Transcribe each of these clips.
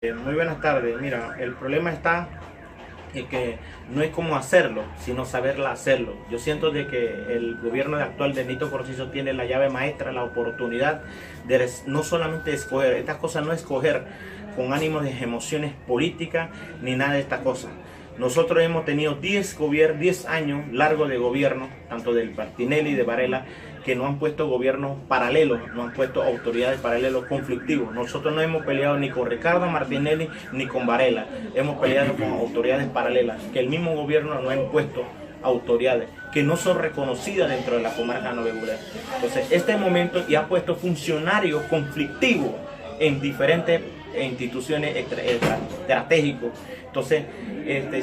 Muy buenas tardes. Mira, el problema está en que no es cómo hacerlo, sino saberla hacerlo. Yo siento de que el gobierno actual de Nito Cortizo tiene la llave maestra, la oportunidad de no solamente escoger, estas cosas no escoger con ánimo de emociones políticas ni nada de estas cosas. Nosotros hemos tenido 10 años largos de gobierno, tanto del Martinelli y de Varela, que no han puesto gobiernos paralelos, no han puesto autoridades paralelos conflictivos. Nosotros no hemos peleado ni con Ricardo Martinelli ni con Varela, hemos peleado con autoridades paralelas, que el mismo gobierno no ha impuesto autoridades que no son reconocidas dentro de la comarca Novebuglé. Entonces, este momento ya ha puesto funcionarios conflictivos en diferentes instituciones estratégicos. Entonces,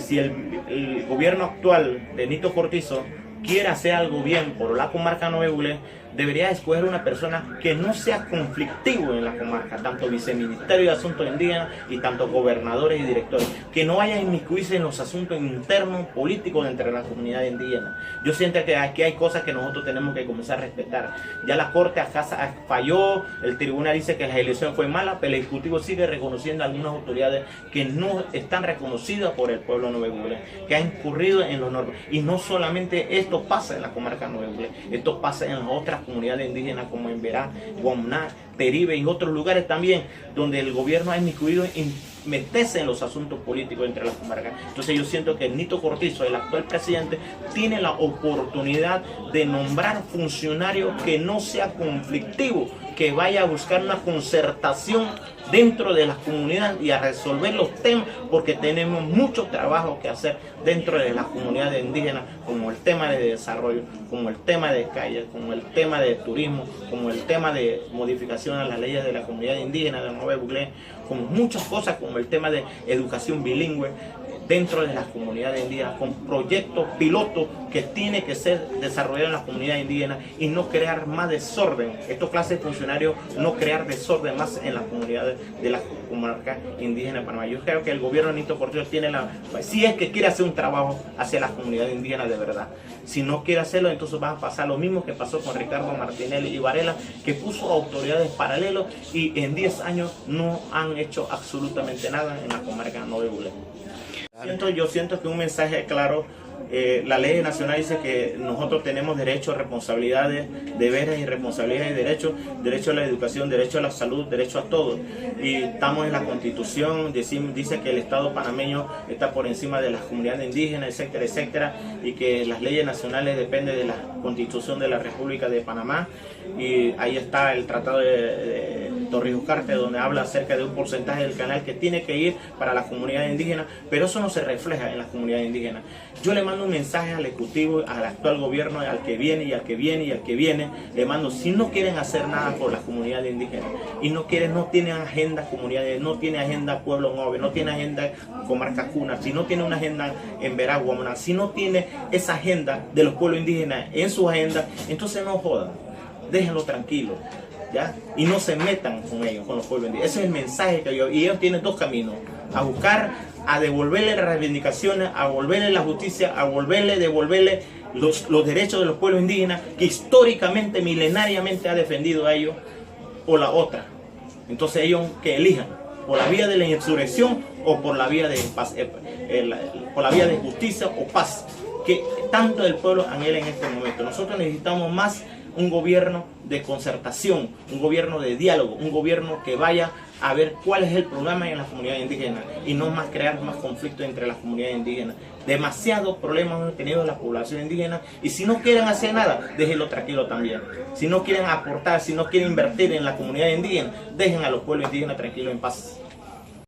si el gobierno actual de Nito Cortizo quiere hacer algo bien por la comarca Novebuglé, debería escoger una persona que no sea conflictivo en la comarca, tanto viceministerio de Asuntos Indígenas y tanto gobernadores y directores, que no vaya a inmiscuirse en los asuntos internos políticos entre la comunidad indígena. Yo siento que aquí hay cosas que nosotros tenemos que comenzar a respetar. Ya la Corte falló, el tribunal dice que la elección fue mala, pero el Ejecutivo sigue reconociendo a algunas autoridades que no están reconocidas por el pueblo Novebuglé, que han incurrido en los normas. Y no solamente esto pasa en la comarca Novebuglé, esto pasa en las otras comunidades indígenas como en Verá, Guamná, Teribe y otros lugares también, donde el gobierno ha inmiscuido en meterse en los asuntos políticos entre las comarcas. Entonces yo siento que Nito Cortizo, el actual presidente, tiene la oportunidad de nombrar funcionarios que no sea conflictivo, que vaya a buscar una concertación dentro de las comunidades y a resolver los temas, porque tenemos mucho trabajo que hacer dentro de las comunidades indígenas, como el tema de desarrollo, como el tema de calles, como el tema de turismo, como el tema de modificación a las leyes de la comunidad indígena de Novebuglé, como muchas cosas, como el tema de educación bilingüe dentro de las comunidades indígenas, con proyectos pilotos que tiene que ser desarrollados en las comunidades indígenas y no crear más desorden. Estos clases de funcionarios no crear desorden más en las comunidades de la comarca indígena de Panamá. Yo creo que el gobierno de Nito Cortizo tiene si es que quiere hacer un trabajo hacia las comunidades indígenas de verdad. Si no quiere hacerlo, entonces va a pasar lo mismo que pasó con Ricardo Martinelli y Varela, que puso autoridades paralelas y en 10 años no han hecho absolutamente nada en la comarca Novebuglé. Yo siento que un mensaje claro, la ley nacional dice que nosotros tenemos derechos, responsabilidades, deberes y responsabilidades y derechos, derecho a la educación, derecho a la salud, derecho a todo. Y estamos en la Constitución, dice que el Estado panameño está por encima de las comunidades indígenas, etcétera, etcétera, y que las leyes nacionales dependen de la Constitución de la República de Panamá. Y ahí está el Tratado de Torrijos-Cartes, donde habla acerca de un porcentaje del canal que tiene que ir para las comunidades indígenas, pero eso no se refleja en las comunidades indígenas. Yo le mando un mensaje al Ejecutivo, al actual gobierno, al que viene y al que viene y al que viene, le mando, si no quieren hacer nada por las comunidades indígenas y no tienen agenda comunidades, no tiene agenda Pueblo Nove, no tiene agenda comarca Cuna, si no tiene una agenda en Veraguamana, si no tiene esa agenda de los pueblos indígenas en su agenda, entonces no jodan, déjenlo tranquilo, ¿ya? Y no se metan con ellos, con los pueblos indígenas. Ese es el mensaje que y ellos tienen dos caminos: a buscar, a devolverle las reivindicaciones, a devolverle la justicia, a devolverle los derechos de los pueblos indígenas que históricamente, milenariamente ha defendido a ellos, o la otra. Entonces ellos que elijan por la vía de la insurrección o por la vía de paz, por la vía de justicia o paz, que tanto el pueblo anhela en este momento. Nosotros necesitamos más un gobierno de concertación, un gobierno de diálogo, un gobierno que vaya a ver cuál es el problema en las comunidades indígenas y no más crear más conflictos entre las comunidades indígenas. Demasiados problemas han tenido la población indígena y si no quieren hacer nada, déjenlo tranquilo también. Si no quieren aportar, si no quieren invertir en la comunidad indígena, dejen a los pueblos indígenas tranquilos en paz.